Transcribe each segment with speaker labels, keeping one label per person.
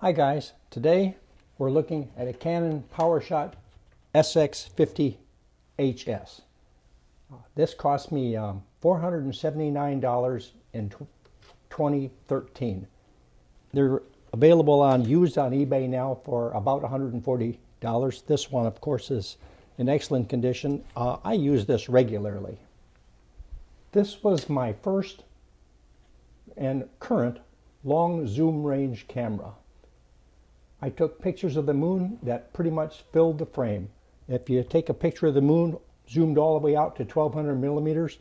Speaker 1: Hi guys, today we're looking at a Canon PowerShot SX50 HS. This cost me $479 in 2013. They're available used on eBay now for about $140. This one, of course, is in excellent condition. I use this regularly. This was my first and current long zoom range camera. I took pictures of the moon that pretty much filled the frame. If you take a picture of the moon zoomed all the way out to 1200 millimeters,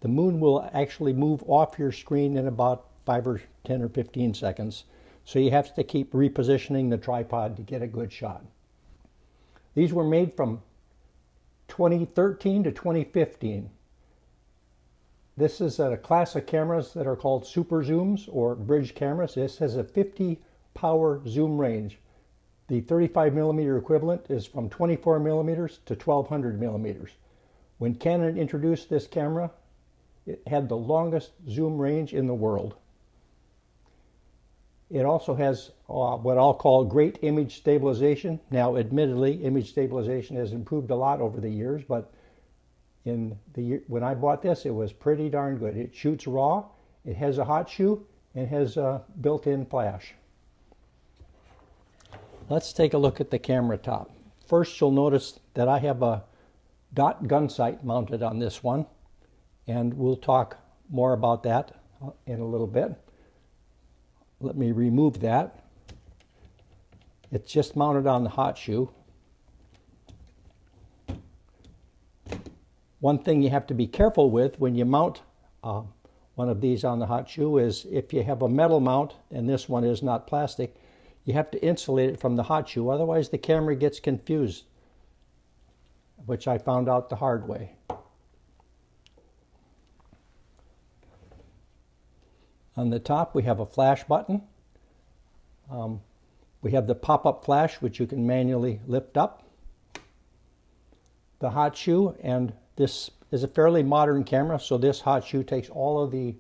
Speaker 1: the moon will actually move off your screen in about 5 or 10 or 15 seconds. So you have to keep repositioning the tripod to get a good shot. These were made from 2013 to 2015. This is a class of cameras that are called super zooms or bridge cameras. This has a 50 power zoom range. The 35 millimeter equivalent is from 24 millimeters to 1200 millimeters. When Canon introduced this camera, it had the longest zoom range in the world. It also has what I'll call great image stabilization. Now, admittedly, image stabilization has improved a lot over the years, but when I bought this, it was pretty darn good. It shoots raw, it has a hot shoe, and has a built-in flash. Let's take a look at the camera top. First, you'll notice that I have a dot gun sight mounted on this one, and we'll talk more about that in a little bit. Let me remove that. It's just mounted on the hot shoe. One thing you have to be careful with when you mount one of these on the hot shoe is if you have a metal mount, and this one is not plastic, you have to insulate it from the hot shoe, otherwise the camera gets confused, which I found out the hard way. On the top we have a flash button. We have the pop-up flash, which you can manually lift up. The hot shoe, and this is a fairly modern camera, so this hot shoe takes all of the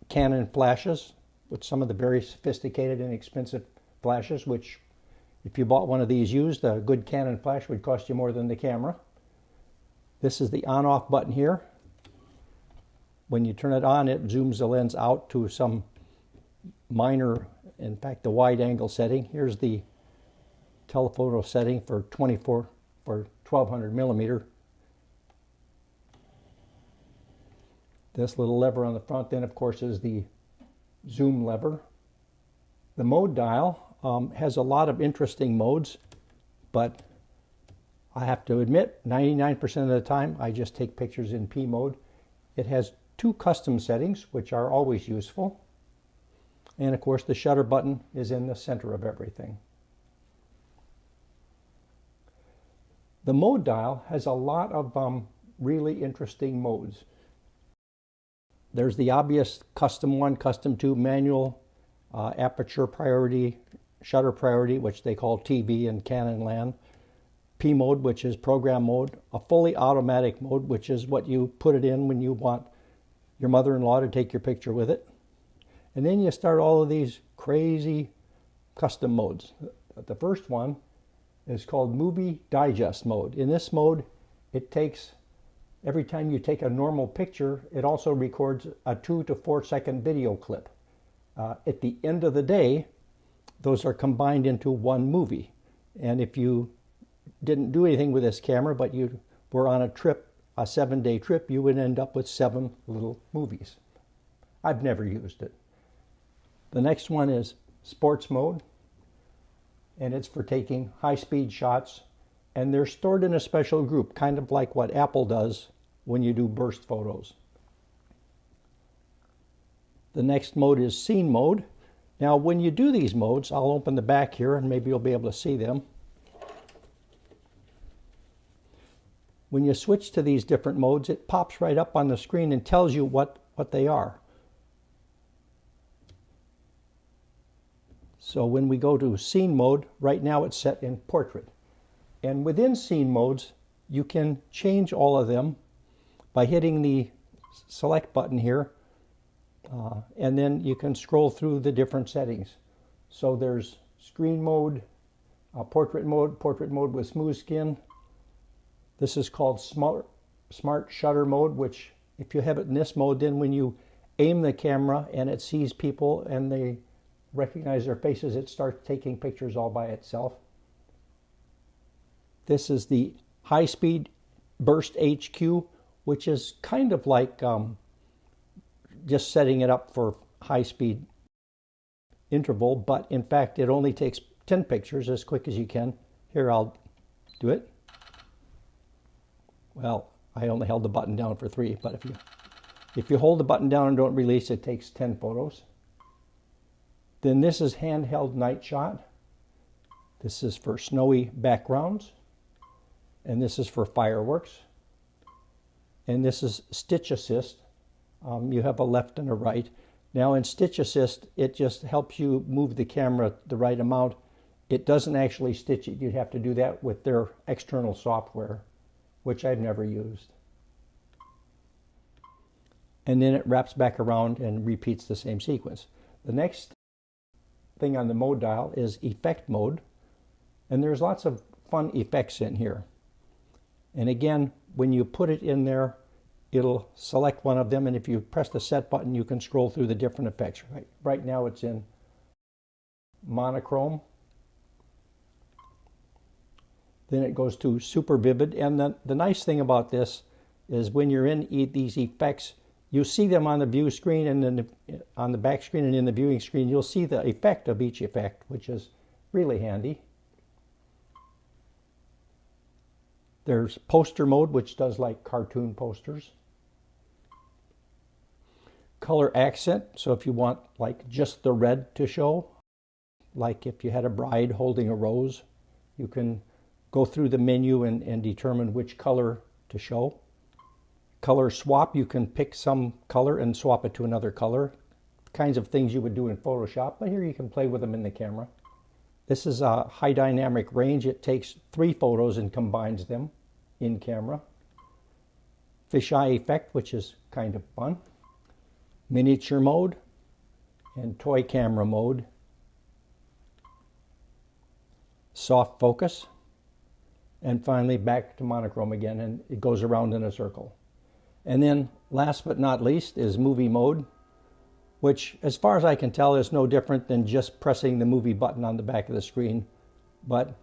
Speaker 1: Canon flashes with some of the very sophisticated and expensive flashes, which if you bought one of these used, a good Canon flash would cost you more than the camera. This is the on-off button here. When you turn it on, it zooms the lens out to some minor, in fact, the wide angle setting. Here's the telephoto setting for 1200 millimeter. This little lever on the front then, of course, is the zoom lever. The mode dial has a lot of interesting modes, but I have to admit 99% of the time I just take pictures in P mode. It has two custom settings, which are always useful, and of course the shutter button is in the center of everything. The mode dial has a lot of really interesting modes. There's the obvious custom 1, custom 2, manual, aperture priority, shutter priority, which they call TB in Canon land, P mode, which is program mode, a fully automatic mode, which is what you put it in when you want your mother-in-law to take your picture with it. And then you start all of these crazy custom modes. The first one is called movie digest mode. In this mode, it takes, every time you take a normal picture, it also records a 2 to 4 second video clip. At the end of the day, those are combined into one movie. And if you didn't do anything with this camera, but you were on a trip, a 7-day trip, you would end up with 7 little movies. I've never used it. The next one is sports mode, and it's for taking high-speed shots, and they're stored in a special group, kind of like what Apple does when you do burst photos. The next mode is scene mode. Now, when you do these modes, I'll open the back here and maybe you'll be able to see them. When you switch to these different modes, it pops right up on the screen and tells you what they are. So when we go to scene mode, right now it's set in portrait. And within scene modes, you can change all of them by hitting the select button here. And then you can scroll through the different settings. So there's screen mode, portrait mode with smooth skin. This is called smart shutter mode, which if you have it in this mode, then when you aim the camera and it sees people and they recognize their faces, it starts taking pictures all by itself. This is the high speed burst HQ, which is kind of like just setting it up for high speed interval, but in fact it only takes 10 pictures as quick as you can. Here, I'll do it. Well, I only held the button down for 3, but if you hold the button down and don't release, it takes 10 photos. Then this is handheld night shot. This is for snowy backgrounds. And this is for fireworks. And this is stitch assist. You have a left and a right. Now in stitch assist, it just helps you move the camera the right amount. It doesn't actually stitch it. You'd have to do that with their external software, which I've never used. And then it wraps back around and repeats the same sequence. The next thing on the mode dial is effect mode. And there's lots of fun effects in here. And again, when you put it in there, it'll select one of them, and if you press the set button, you can scroll through the different effects. Right now it's in monochrome. Then it goes to super vivid, and the nice thing about this is when you're in these effects, you see them on the view screen, and then on the back screen and in the viewing screen, you'll see the effect of each effect, which is really handy. There's poster mode, which does like cartoon posters. Color accent, so if you want like just the red to show, like if you had a bride holding a rose, you can go through the menu and determine which color to show. Color swap, you can pick some color and swap it to another color. Kinds of things you would do in Photoshop, but here you can play with them in the camera. This is a high dynamic range. It takes 3 photos and combines them in camera. Fisheye effect, which is kind of fun. Miniature mode and toy camera mode. Soft focus. And finally back to monochrome again, and it goes around in a circle. And then last but not least is movie mode, which as far as I can tell is no different than just pressing the movie button on the back of the screen, but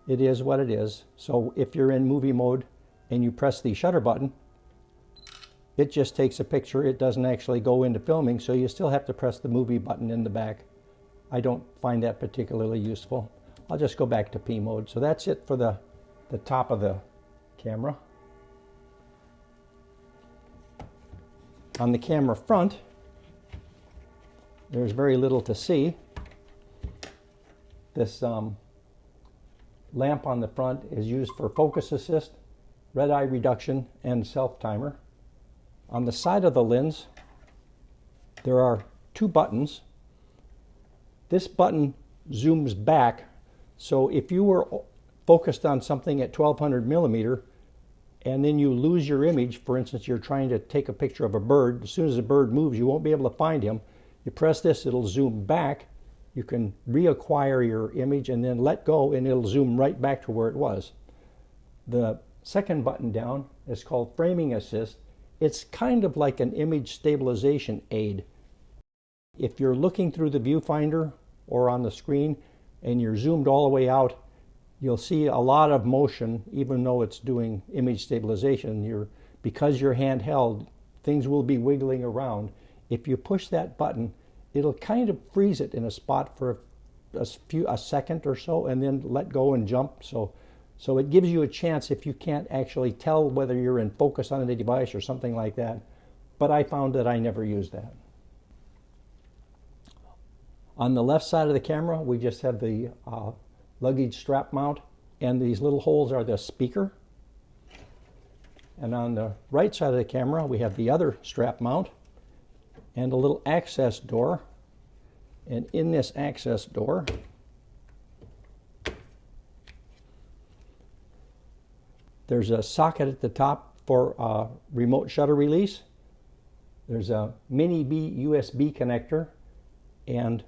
Speaker 1: it is what it is. So if you're in movie mode and you press the shutter button, it just takes a picture. It doesn't actually go into filming, so you still have to press the movie button in the back. I don't find that particularly useful. I'll just go back to P mode. So that's it for the top of the camera. On the camera front, there's very little to see. This lamp on the front is used for focus assist, red eye reduction, and self-timer. On the side of the lens, there are 2 buttons. This button zooms back, so if you were focused on something at 1200 millimeter and then you lose your image, for instance, you're trying to take a picture of a bird, as soon as the bird moves, you won't be able to find him. You press this, it'll zoom back. You can reacquire your image and then let go, and it'll zoom right back to where it was. The second button down is called framing assist. It's kind of like an image stabilization aid. If you're looking through the viewfinder or on the screen and you're zoomed all the way out, you'll see a lot of motion even though it's doing image stabilization. Because you're handheld, things will be wiggling around. If you push that button, it'll kind of freeze it in a spot for a second or so and then let go and jump. So it gives you a chance if you can't actually tell whether you're in focus on the device or something like that. But I found that I never used that. On the left side of the camera, we just have the luggage strap mount, and these little holes are the speaker. And on the right side of the camera, we have the other strap mount and a little access door. And in this access door, there's a socket at the top for remote shutter release. There's a mini B USB connector, and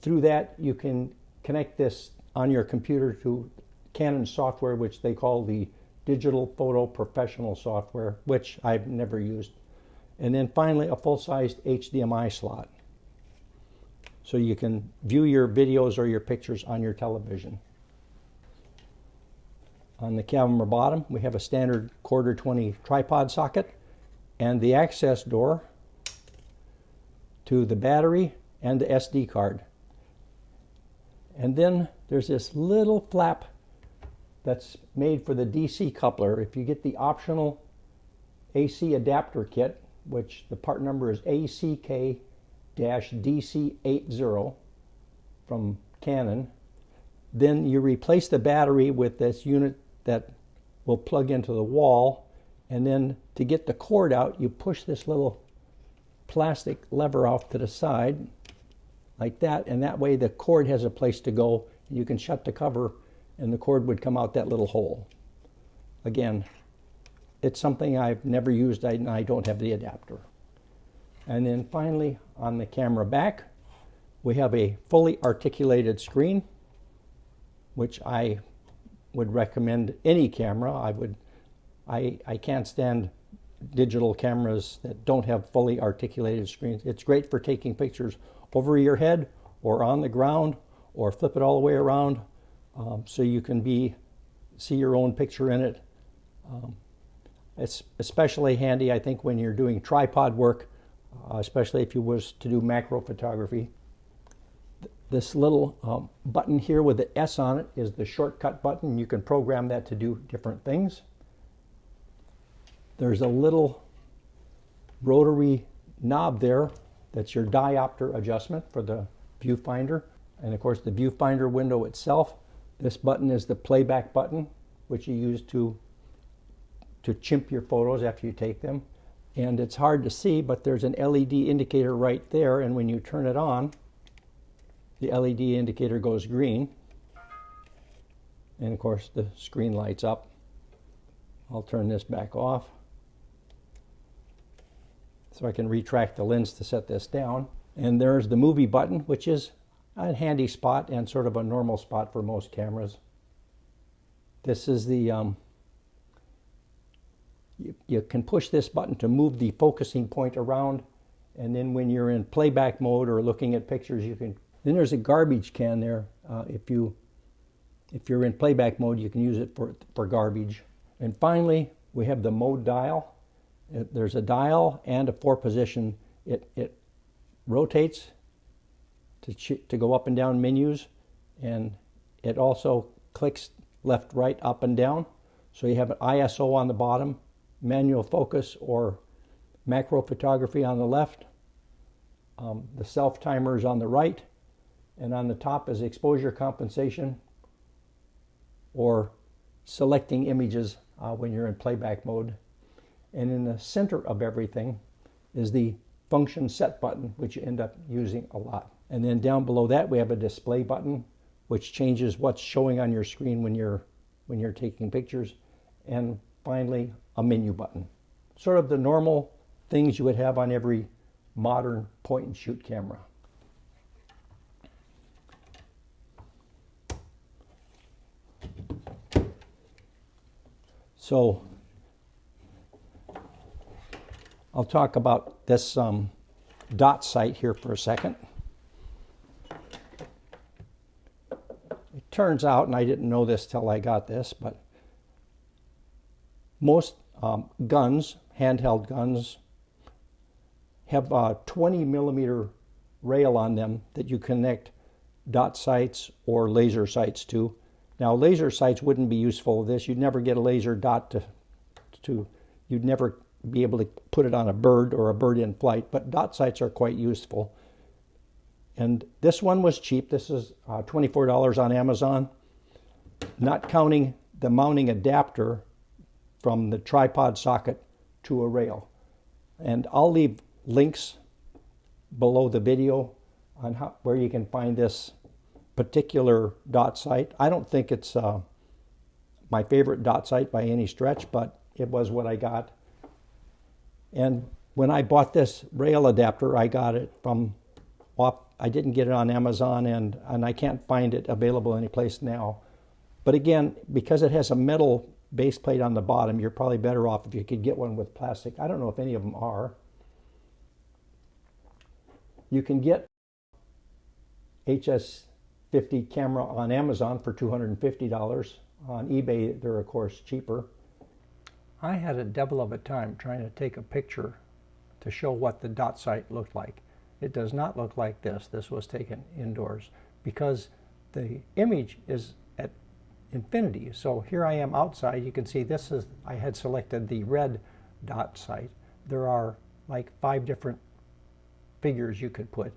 Speaker 1: through that you can connect this on your computer to Canon software, which they call the Digital Photo Professional software, which I've never used. And then finally, a full-sized HDMI slot, so you can view your videos or your pictures on your television. On the camera bottom, we have a standard 1/4-20 tripod socket and the access door to the battery and the SD card. And then there's this little flap that's made for the DC coupler. If you get the optional AC adapter kit, which the part number is ACK-DC80 from Canon, then you replace the battery with this unit that will plug into the wall, and then to get the cord out, you push this little plastic lever off to the side like that, and that way the cord has a place to go. You can shut the cover and the cord would come out that little hole. Again, it's something I've never used, and I don't have the adapter. And then finally, on the camera back, we have a fully articulated screen, which I would recommend any camera. I can't stand digital cameras that don't have fully articulated screens. It's great for taking pictures over your head or on the ground, or flip it all the way around, so you can see your own picture in it. It's especially handy, I think, when you're doing tripod work, especially if you was to do macro photography. This little button here with the S on it is the shortcut button. You can program that to do different things. There's a little rotary knob there that's your diopter adjustment for the viewfinder. And of course, the viewfinder window itself. This button is the playback button, which you use to chimp your photos after you take them. And it's hard to see, but there's an LED indicator right there, and when you turn it on, the LED indicator goes green. And of course, the screen lights up. I'll turn this back off so I can retract the lens to set this down. And there's the movie button, which is a handy spot and sort of a normal spot for most cameras. This is the you can push this button to move the focusing point around, and then when you're in playback mode or looking at pictures, you can. Then there's a garbage can there. If you're in playback mode, you can use it for garbage. And finally, we have the mode dial. There's a dial and a 4-position. It rotates to go up and down menus, and it also clicks left, right, up, and down. So you have an ISO on the bottom, manual focus or macro photography on the left. The self timer is on the right, and on the top is exposure compensation or selecting images when you're in playback mode. And in the center of everything is the function set button, which you end up using a lot. And then down below that we have a display button, which changes what's showing on your screen when you're taking pictures. And finally, a menu button. Sort of the normal things you would have on every modern point and shoot camera. So I'll talk about this dot sight here for a second. It turns out, and I didn't know this till I got this, but most guns, handheld guns, have a 20 millimeter rail on them that you connect dot sights or laser sights to. Now, laser sights wouldn't be useful with this. You'd never get a laser dot you'd never be able to put it on a bird or a bird in flight, but dot sights are quite useful. And this one was cheap. This is $24 on Amazon, not counting the mounting adapter from the tripod socket to a rail. And I'll leave links below the video on where you can find this particular dot sight. I don't think it's my favorite dot sight by any stretch, but it was what I got. And when I bought this rail adapter, I got it from I didn't get it on Amazon, and I can't find it available anyplace now. But again, because it has a metal base plate on the bottom, you're probably better off if you could get one with plastic. I don't know if any of them are. You can get HS50 camera on Amazon for $250. On eBay, they're of course cheaper. I had a devil of a time trying to take a picture to show what the dot sight looked like. It does not look like this. This was taken indoors because the image is at infinity. So here I am outside. You can see this is, I had selected the red dot sight. There are like 5 different figures you could put.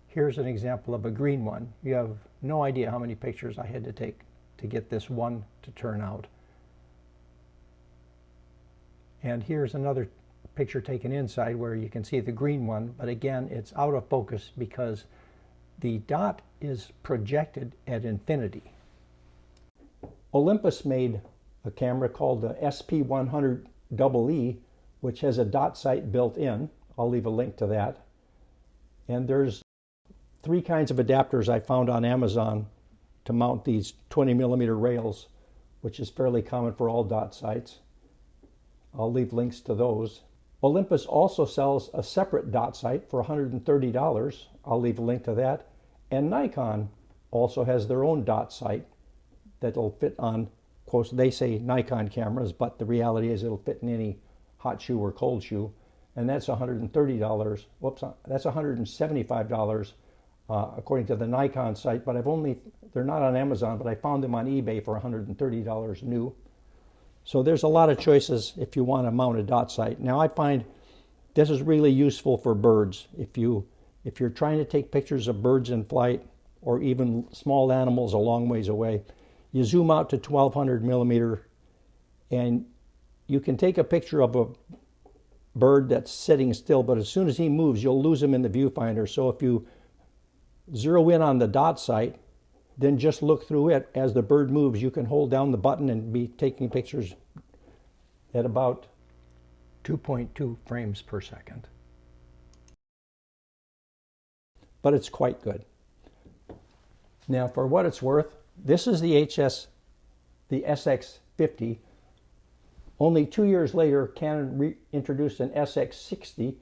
Speaker 1: Here's an example of a green one. You have no idea how many pictures I had to take to get this one to turn out. And here's another picture taken inside where you can see the green one, but again, it's out of focus because the dot is projected at infinity. Olympus made a camera called the SP100EE, which has a dot sight built in. I'll leave a link to that. And there's 3 kinds of adapters I found on Amazon to mount these 20mm rails, which is fairly common for all dot sights. I'll leave links to those. Olympus also sells a separate dot sight for $130. I'll leave a link to that. And Nikon also has their own dot sight that'll fit on, of course, they say Nikon cameras, but the reality is it'll fit in any hot shoe or cold shoe. And that's $130. Whoops, that's $175 according to the Nikon site, but they're not on Amazon, but I found them on eBay for $130 new. So there's a lot of choices if you want to mount a dot sight. Now I find this is really useful for birds. If you're trying to take pictures of birds in flight or even small animals a long ways away, you zoom out to 1200mm and you can take a picture of a bird that's sitting still, but as soon as he moves, you'll lose him in the viewfinder. So if you zero in on the dot sight, then just look through it as the bird moves. You can hold down the button and be taking pictures at about 2.2 frames per second. But it's quite good. Now, for what it's worth, this is the SX50. Only 2 years later, Canon introduced an SX60.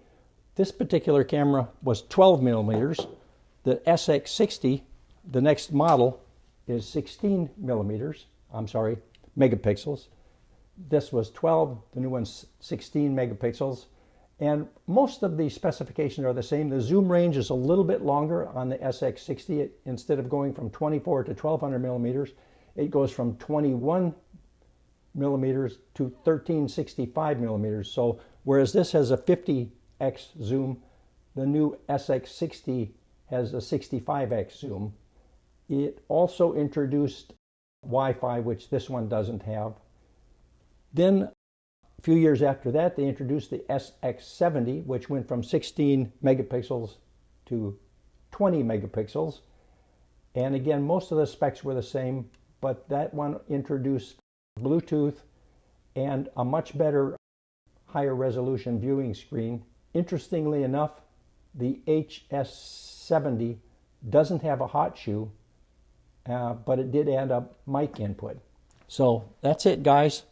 Speaker 1: This particular camera was 12mm. The SX60, the next model, is 16mm. I'm sorry, megapixels. This was 12, the new one's 16 megapixels. And most of the specifications are the same. The zoom range is a little bit longer on the SX60. Instead of going from 24 to 1200mm, it goes from 21 millimeters to 1365 millimeters. So whereas this has a 50x zoom, the new SX60 has a 65x zoom. It also introduced Wi-Fi, which this one doesn't have. Then a few years after that, they introduced the SX70, which went from 16 megapixels to 20 megapixels. And again, most of the specs were the same, but that one introduced Bluetooth and a much better, higher resolution viewing screen. Interestingly enough, the HS70 doesn't have a hot shoe, but it did add a mic input. So that's it, guys.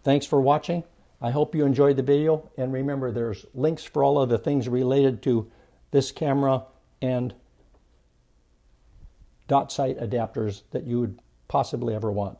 Speaker 1: Thanks for watching. I hope you enjoyed the video, and remember there's links for all of the things related to this camera and dot sight adapters that you would possibly ever want.